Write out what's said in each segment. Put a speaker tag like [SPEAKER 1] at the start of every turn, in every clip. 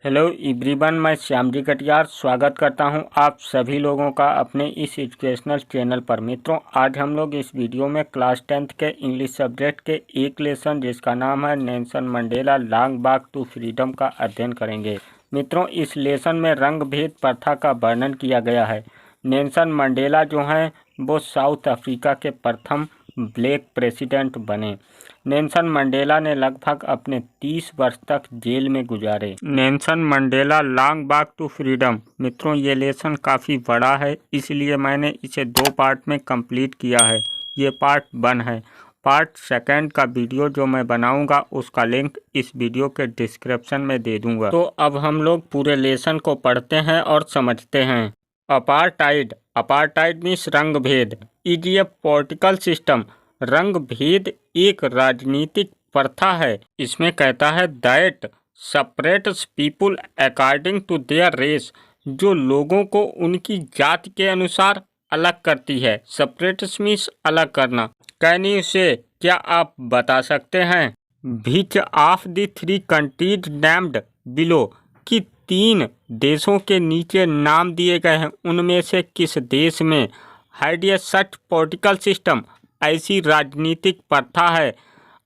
[SPEAKER 1] Hello everyone, मैं श्यामजी कटियार स्वागत करता हूं आप सभी लोगों का अपने इस एजुकेशनल चैनल पर। मित्रों, आज हम लोग इस वीडियो में क्लास 10th के इंग्लिश सब्जेक्ट के एक लेसन जिसका नाम है Nelson Mandela long walk to freedom का अध्ययन करेंगे। मित्रों, इस लेसन में रंग भेद प्रथा का वर्णन किया गया है। नेल्सन मंडेला जो हैं वो साउथ अफ्रीका के प्रथम ब्लैक प्रेसिडेंट बने। नेल्सन मंडेला ने लगभग अपने 30 वर्ष तक जेल में गुजारे। Nelson Mandela long walk to freedom. मित्रों, ये लेसन काफ़ी बड़ा है, इसलिए मैंने इसे 2 पार्ट में कंप्लीट किया है। ये पार्ट 1 है। पार्ट 2 का वीडियो जो मैं बनाऊंगा उसका लिंक इस वीडियो के डिस्क्रिप्शन में दे दूंगा। तो अब हम लोग पूरे लेसन को पढ़ते हैं और समझते हैं। अपार्टाइड। अपार्टाइड मीन्स रंग भेद। Is a political system. रंग भेद एक राजनीतिक प्रथा है। इसमें कहता है that separates people according to their race, जो लोगों को उनकी जाति के अनुसार अलग करती है। सेपरेट्स मीन्स अलग करना। कैन यू से, क्या आप बता सकते हैं? Which of the 3 countries named below, कि 3 देशों के नीचे नाम दिए गए हैं उनमें से किस देश में had a such political system, ऐसी राजनीतिक प्रथा है।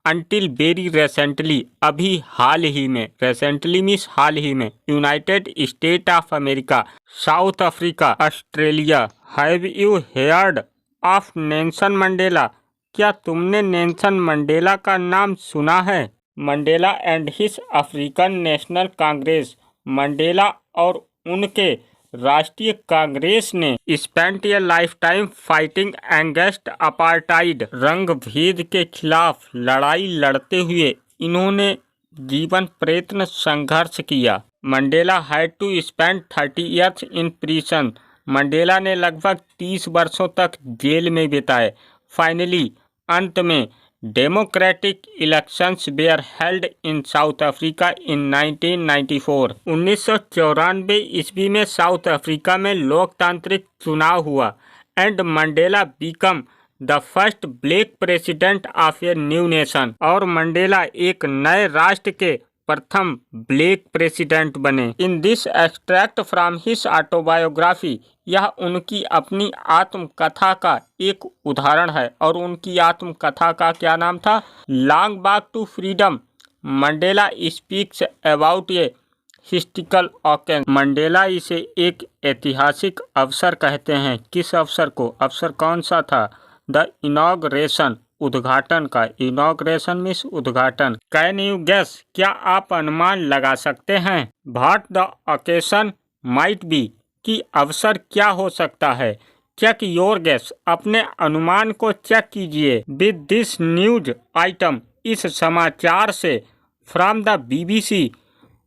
[SPEAKER 1] अनटिल वेरी रिसेंटली, अभी हाल ही में। रिसेंटली मीन्स हाल ही में। United state of America, south Africa, Australia. Have you heard of Nelson Mandela, क्या तुमने नेल्सन मंडेला का नाम सुना है? Mandela and his African national Congress. Mandela और उनके राष्ट्रीय कांग्रेस ने स्पेंट ए life time fighting against apartheid, रंग भेद के खिलाफ लड़ाई लड़ते हुए इन्होंने जीवन प्रयत्न संघर्ष किया। Mandela had to spend 30 years in prison. Mandela ने लगभग 30 वर्षों तक जेल में बिताए। फाइनली, अंत में, democratic elections where held in south Africa in 1994। 1994 ईस्वी में साउथ अफ्रीका में लोकतांत्रिक चुनाव हुआ। And Mandela become the first black president of a new nation, और मंडेला एक नए राष्ट्र के प्रथम ब्लैक प्रेसिडेंट बने। In this extract from his autobiography, यह उनकी अपनी आत्मकथा का एक उदाहरण है। और उनकी आत्मकथा का क्या नाम था? Long walk to freedom. Mandela speaks about a historical occasion. Mandela इसे एक ऐतिहासिक अवसर कहते हैं। किस अवसर को? अवसर कौन सा था? द इनॉग्रेशन, उद्घाटन का। इनॉग्रेशन मीन्स उद्घाटन। कैन यू गेस, क्या आप अनुमान लगा सकते हैं? What the occasion might be, कि अवसर क्या हो सकता है? चेक योर गेस, अपने अनुमान को चेक कीजिए। विद दिस न्यूज आइटम, इस समाचार से। From the BBC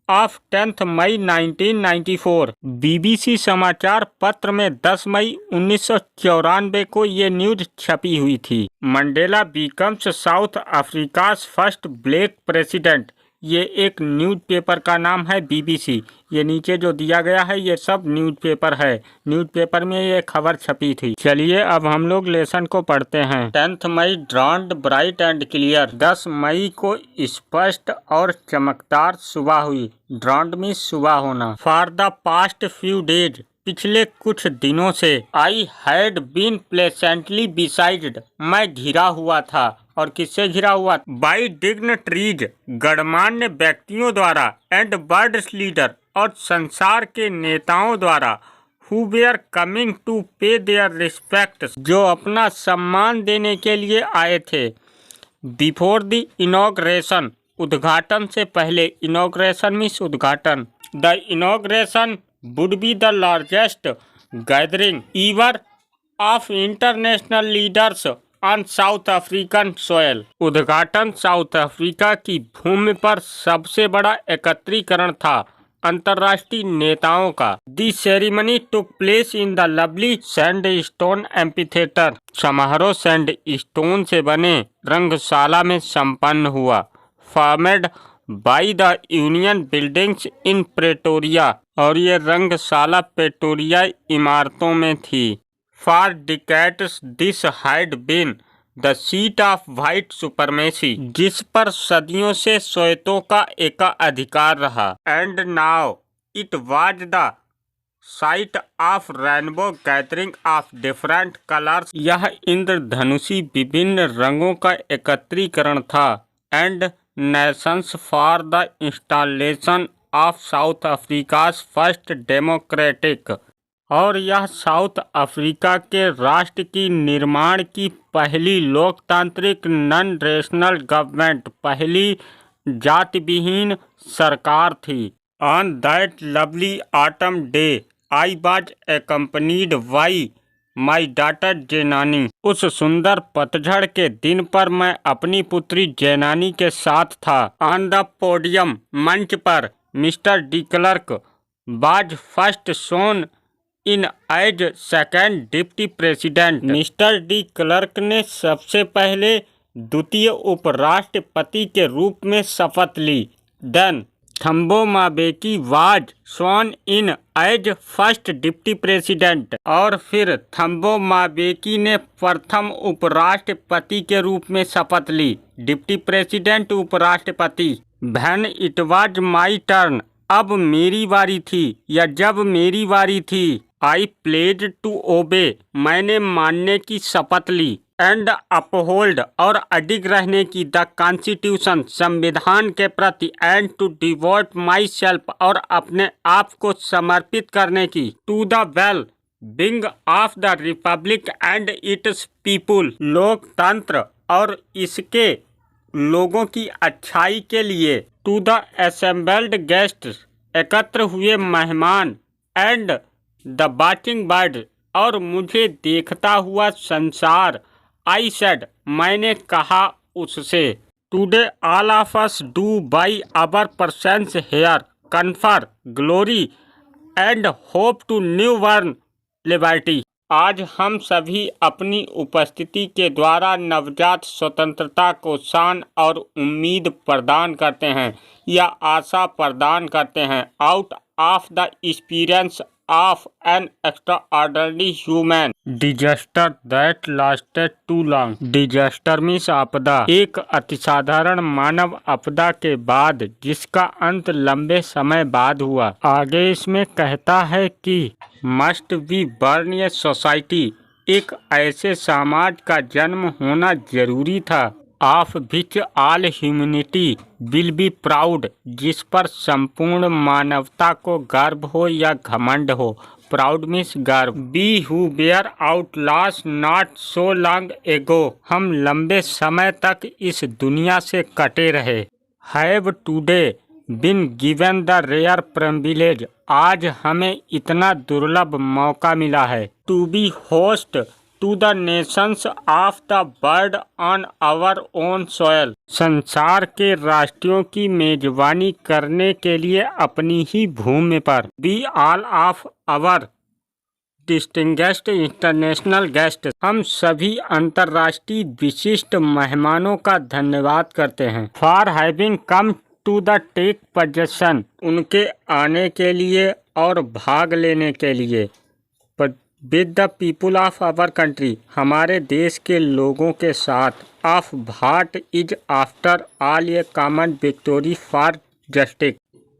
[SPEAKER 1] of 10 May 1994। BBC समाचार पत्र में 10 मई 1994 को ये न्यूज छपी हुई थी। Mandela becomes South Africa's first black president. ये एक न्यूज़पेपर का नाम है BBC। ये नीचे जो दिया गया है ये सब न्यूज़पेपर है। न्यूज़पेपर में ये खबर छपी थी। चलिए अब हम लोग लेसन को पढ़ते हैं। 10 मई ड्रॉन्ड ब्राइट एंड क्लियर। 10 मई को स्पष्ट और चमकदार सुबह हुई। ड्रॉन्ड में सुबह होना। For the past few days, पिछले कुछ दिनों से। आई हैड बीन प्लेसेंटली बिसाइडेड, मैं घिरा हुआ था। और किससे घिरा हुआ? बाई डिग्निटरीज, गणमान्य व्यक्तियों द्वारा। एंड वर्ल्ड लीडर, और संसार के नेताओं द्वारा। हु वेयर कमिंग टू पे देयर रिस्पेक्ट, जो अपना सम्मान देने के लिए आए थे। बिफोर द इनॉग्रेशन, उद्घाटन से पहले। इनॉग्रेशन मीन्स उद्घाटन। The inauguration would be the largest gathering ईवर of international leaders on south African soil. उद्घाटन साउथ अफ्रीका की भूमि पर सबसे बड़ा एकत्रीकरण था अंतर्राष्ट्रीय नेताओं का। The ceremony took place in the lovely sandstone amphitheatre. समारोह सैंडस्टोन से बने रंगशाला में संपन्न हुआ। Formed by the Union Buildings in Pretoria, और ये रंगशाला प्रेटोरिया इमारतों में थी। For decades this had been the seat of white supremacy, जिस पर सदियों से श्वेतों का एकाधिकार रहा। And now it was the site of rainbow gathering of different colours. यह इंद्रधनुषी विभिन्न रंगों का एकत्रीकरण था। And nations for the installation of South Africa's first democratic, और यह साउथ अफ्रीका के राष्ट्र की निर्माण की पहली लोकतांत्रिक नॉन रेशनल गवर्नमेंट, पहली जाति विहीन सरकार थी। On that lovely autumn day I was accompanied by my daughter Zenani. उस सुंदर पतझड़ के दिन पर मैं अपनी पुत्री जेनानी के साथ था। ऑन द पोडियम, मंच पर, mister de Klerk was first sworn in as second deputy president. Mister de Klerk ने सबसे पहले द्वितीय उपराष्ट्रपति के रूप में शपथ ली। Then Thabo Mbeki was sworn in as first deputy president, और फिर थम्बो म्बेकी ने प्रथम उपराष्ट्रपति के रूप में शपथ ली। डिप्टी प्रेसिडेंट, उपराष्ट्रपति। When it was my turn, अब मेरी बारी थी या जब मेरी बारी थी। आई प्लेड टू ओबे, मैंने मानने की शपथ ली। एंड अपहोल्ड, और अडिग रहने की, द कॉन्स्टिट्यूशन, संविधान के प्रति। And to devote myself, और अपने आप को समर्पित करने की। To the well being of the republic and its people, लोकतंत्र और इसके लोगों की अच्छाई के लिए। टू द असेंबल्ड गेस्ट्स, एकत्र हुए मेहमान। एंड द वाचिंग वर्ल्ड, और मुझे देखता हुआ संसार। आई सेड, मैंने कहा उससे। Today all of us do by our presence here confer glory and hope to newborn liberty. आज हम सभी अपनी उपस्थिति के द्वारा नवजात स्वतंत्रता को शान और उम्मीद प्रदान करते हैं या आशा प्रदान करते हैं। Out of the experience of an extraordinary human disaster that lasted too long। Disaster means आपदा, एक अतिसाधारण मानव आपदा के बाद जिसका अंत लंबे समय बाद हुआ। आगे इसमें कहता है कि must be burn a society, एक ऐसे समाज का जन्म होना जरूरी था। Of which all humanity will be proud, जिस पर संपूर्ण मानवता को गर्व हो या घमंड हो। प्राउड मीन्स गर्व। We who were outlaws not so long ago, हम लंबे समय तक इस दुनिया से कटे रहे। Have today been given the rare privilege, आज हमें इतना दुर्लभ मौका मिला है। To be host to the nations of the world on our own soil, संसार के राष्ट्रों की मेजबानी करने के लिए अपनी ही भूमि पर। We all of our distinguished international guest, हम सभी अंतर्राष्ट्रीय विशिष्ट मेहमानों का धन्यवाद करते हैं। For having come to the take possession, उनके आने के लिए और भाग लेने के लिए। With the people of our country, हमारे देश के लोगों के साथ। Of what is after all a common victory for justice,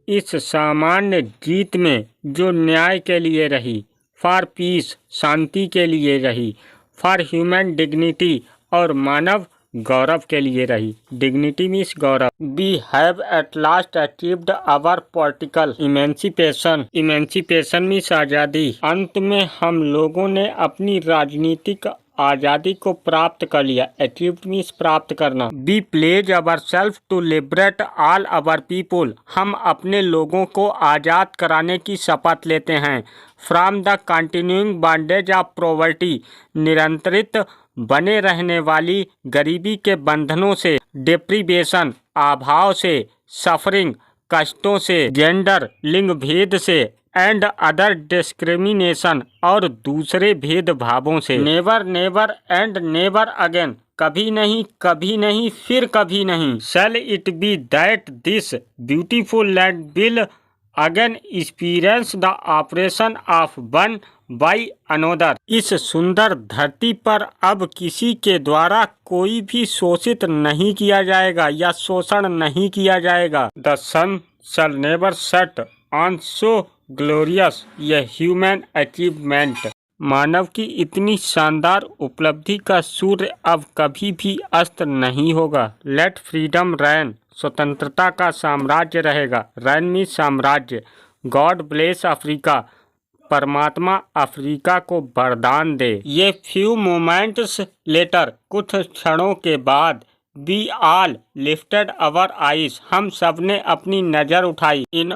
[SPEAKER 1] इस सामान्य जीत में जो न्याय के लिए रही। फॉर पीस, शांति के लिए रही। फॉर ह्यूमन डिग्निटी, और मानव गौरव के लिए रही। डिग्निटी मीन्स गौरव। We have at last achieved our political emancipation, emancipation means आज़ादी। अंत में हम लोगों ने अपनी राजनीतिक आज़ादी को प्राप्त कर लिया। अचीव्ड मीन्स प्राप्त करना। We pledge our self to liberate all our people, हम अपने लोगों को आज़ाद कराने की शपथ लेते हैं। From the continuing bondage of poverty, निरंतरित बने रहने वाली गरीबी के बंधनों से। डिप्रीवेशन, अभाव से। सफरिंग, कष्टों से। जेंडर, लिंग भेद से। एंड अदर डिस्क्रिमिनेशन, और दूसरे भेदभावों से। Never never and never again, कभी नहीं फिर कभी नहीं। Shall it be that this beautiful land will again experience the oppression of one by another. इस सुंदर धरती पर अब किसी के द्वारा कोई भी शोषित नहीं किया जाएगा या शोषण नहीं किया जाएगा। The sun shall never set on so glorious ये ह्यूमन अचीवमेंट। मानव की इतनी शानदार उपलब्धि का सूर्य अब कभी भी अस्त नहीं होगा। लेट फ्रीडम रैन, स्वतंत्रता का साम्राज्य रहेगा। रैन मीन्स साम्राज्य। गॉड ब्लेस अफ्रीका, परमात्मा अफ्रीका को वरदान दे। ये फ्यू मोमेंट्स लेटर, कुछ क्षणों के बाद, we all lifted our eyes, हम सब ने अपनी नजर उठाई। In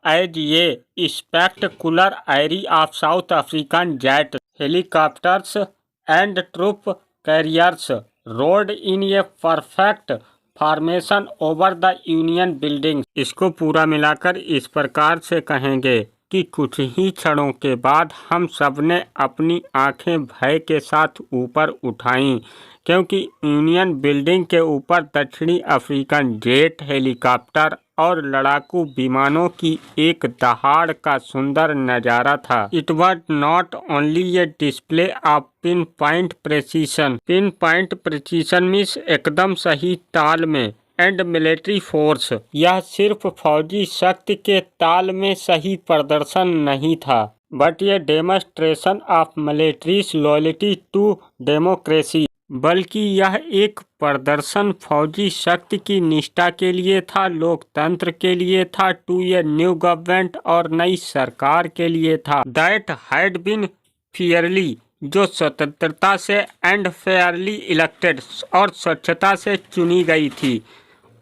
[SPEAKER 1] as a spectacular array of South African jets helicopters and troop carriers roared in a perfect formation over the Union Building. इसको पूरा मिलाकर इस प्रकार से कहेंगे कि कुछ ही क्षणों के बाद हम सब ने अपनी आंखें भय के साथ ऊपर उठाईं, क्योंकि यूनियन बिल्डिंग के ऊपर दक्षिणी अफ्रीकन जेट हेलीकॉप्टर और लड़ाकू विमानों की एक दहाड़ का सुंदर नज़ारा था। It was not only A display of pin point precision. Pin point precision means एकदम सही ताल में, एंड मिलिट्री फोर्स, यह सिर्फ फौजी शक्ति के ताल में सही प्रदर्शन नहीं था, बट ये demonstration of military's loyalty to democracy, बल्कि यह एक प्रदर्शन फौजी शक्ति की निष्ठा के लिए था, लोकतंत्र के लिए था, टू ए न्यू गवर्नमेंट और नई सरकार के लिए था। दैट हैड बीन फेयरली, जो स्वतंत्रता से एंड फेयरली इलेक्टेड और स्वच्छता से चुनी गई थी।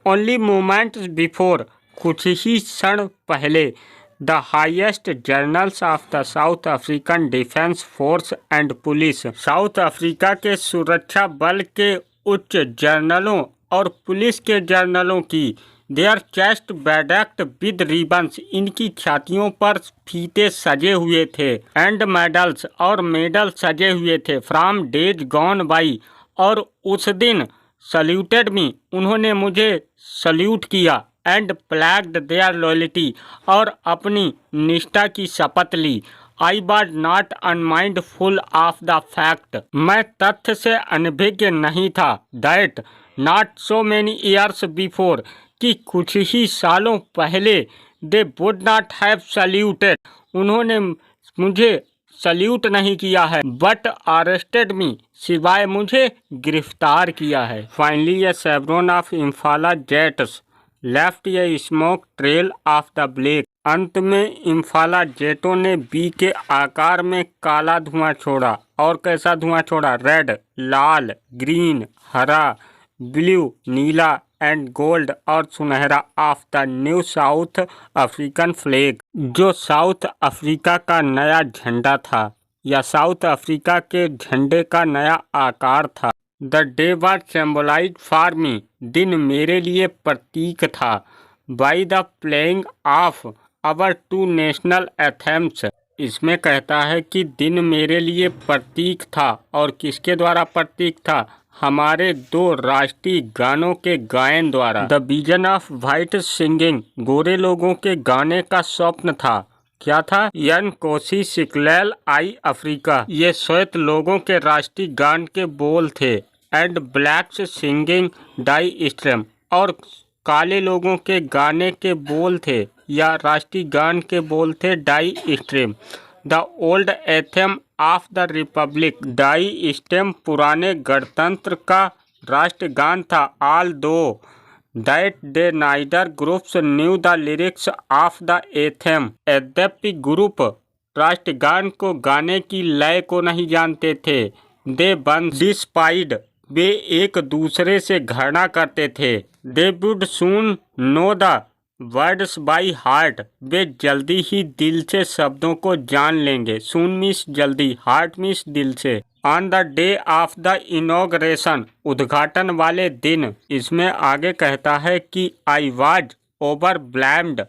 [SPEAKER 1] ओनली मोमेंट्स बिफोर, कुछ ही क्षण पहले, the highest generals of the south African defence force and police, south Africa के सुरक्षा बल के उच्च जनरलों और पुलिस के जनरलों की, देयर चेस्ट बेडेक्ट विद रिबन्स, इनकी छातियों पर फीते सजे हुए थे, एंड मेडल्स, और मेडल सजे हुए थे, फ्रॉम डेज गॉन बाई, और उस दिन सल्यूटेड मी, उन्होंने मुझे सल्यूट किया, एंड प्लैग्ड देयर लॉयल्टी, और अपनी निष्ठा की शपथ ली। I was not unmindful of the fact, मैं तथ्य से अनभिज्ञ नहीं था, that not so many years before, कि कुछ ही सालों पहले, they would not have saluted, उन्होंने मुझे सल्यूट नहीं किया है, बट अरेस्टेड मी, सिवाय मुझे गिरफ्तार किया है। Finally a chevron of Impala jets left a smoke trail of the black, अंत में इम्फाला जेटों ने बी के आकार में काला धुआं छोड़ा। और कैसा धुआं छोड़ा? रेड, लाल, ग्रीन, हरा, ब्लू, नीला एंड गोल्ड और सुनहरा of the new south African flag, जो साउथ अफ्रीका का नया झंडा था या साउथ अफ्रीका के झंडे का नया आकार था। The day was symbolised for me, दिन मेरे लिए प्रतीक था, by the playing of our two national anthems, इसमें कहता है कि दिन मेरे लिए प्रतीक था, और किसके द्वारा प्रतीक था? हमारे दो राष्ट्रीय गानों के गायन द्वारा। The vision of white singing, गोरे लोगों के गाने का स्वप्न था। क्या था? यन कोसी सिकलैल आई अफ्रीका, ये श्वेत लोगों के राष्ट्रीय गान के बोल थे। And blacks singing Die Stem, और काले लोगों के गाने के बोल थे या राष्ट्रीय गान के बोल थे Die Stem. The old anthem of the Republic, Die Stem पुराने गणतंत्र का राष्ट्रगान था। Although that they neither groups knew the lyrics of the anthem, यद्यपि ग्रुप राष्ट्रगान को गाने की लय को नहीं जानते थे। दे वन डिस्पाइड, वे एक दूसरे से घृणा करते थे। They would soon know the words by heart, वे जल्दी ही दिल से शब्दों को जान लेंगे। सून मीन्स जल्दी, हार्ट मीन्स दिल से। On the day of the inauguration, उद्घाटन वाले दिन, इसमें आगे कहता है कि I was overwhelmed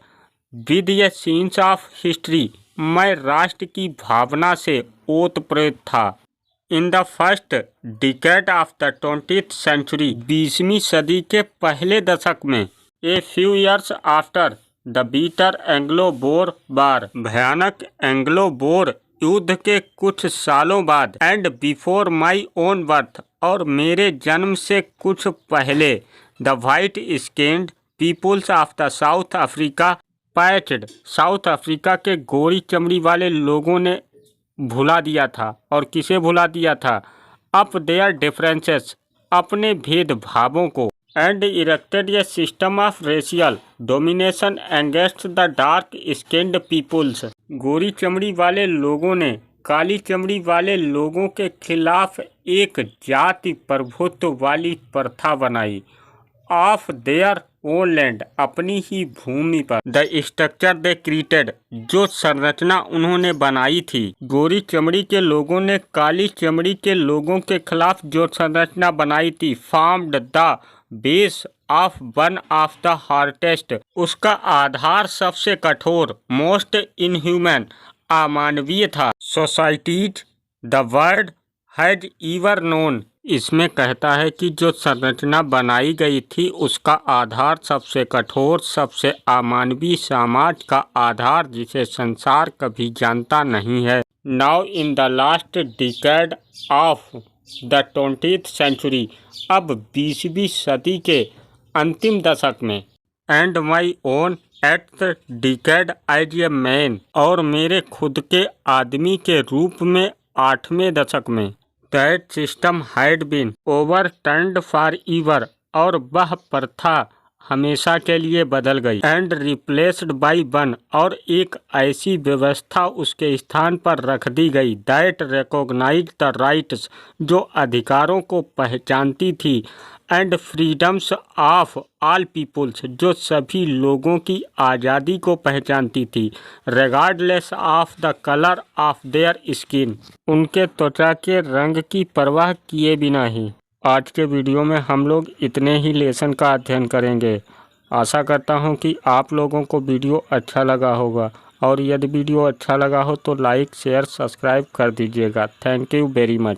[SPEAKER 1] with a sense of history, मैं राष्ट्र की भावना से ओतप्रोत था। In the first decade of the 20th century, 20वीं सदी के पहले दशक में, a few years after, the bitter Anglo Boer War, भयानक एंग्लो बोर युद्ध के कुछ सालों बाद, and before my own birth, और मेरे जन्म से कुछ पहले, the white skinned peoples of the South Africa patched, South Africa के गोरी चमड़ी वाले लोगों ने भुला दिया था। और किसे भुला दिया था? अप देयर डिफरेंसेस, अपने भेदभावों को, and erected a system of racial domination against the dark skinned peoples, गोरी चमड़ी वाले लोगों ने काली चमड़ी वाले लोगों के खिलाफ एक जाति प्रभुत्व वाली प्रथा बनाई। ऑफ देयर ओन लैंड, अपनी ही भूमि पर। द स्ट्रक्चर दे क्रिएटेड, जो संरचना उन्होंने बनाई थी। गोरी चमड़ी के लोगों ने काली चमड़ी के लोगों के खिलाफ जो संरचना बनाई थी, formed the base of one of the hardest, उसका आधार सबसे कठोर, मोस्ट इनह्यूमन, अमानवीय था। Societies the world has ever known, इसमें कहता है कि जो संरचना बनाई गई थी उसका आधार सबसे कठोर, सबसे अमानवीय समाज का आधार जिसे संसार कभी जानता नहीं है। Now in the last decade of the 20th century, अब 20वीं सदी के अंतिम दशक में, and my own eighth decade as a man, और मेरे खुद के आदमी के रूप में 8वें दशक में, that system had been overturned forever, और वह प्रथा हमेशा के लिए बदल गई, एंड रिप्लेस्ड बाई वन, और एक ऐसी व्यवस्था उसके स्थान पर रख दी गई, दैट रिकॉग्नाइज द राइट्स, जो अधिकारों को पहचानती थी, and freedoms of all peoples, जो सभी लोगों की आज़ादी को पहचानती थी, regardless of the colour of their skin, उनके त्वचा के रंग की परवाह किए बिना ही। आज के वीडियो में हम लोग इतने ही लेसन का अध्ययन करेंगे। आशा करता हूं कि आप लोगों को वीडियो अच्छा लगा होगा, और यदि वीडियो अच्छा लगा हो तो लाइक शेयर सब्सक्राइब कर दीजिएगा। Thank you very much.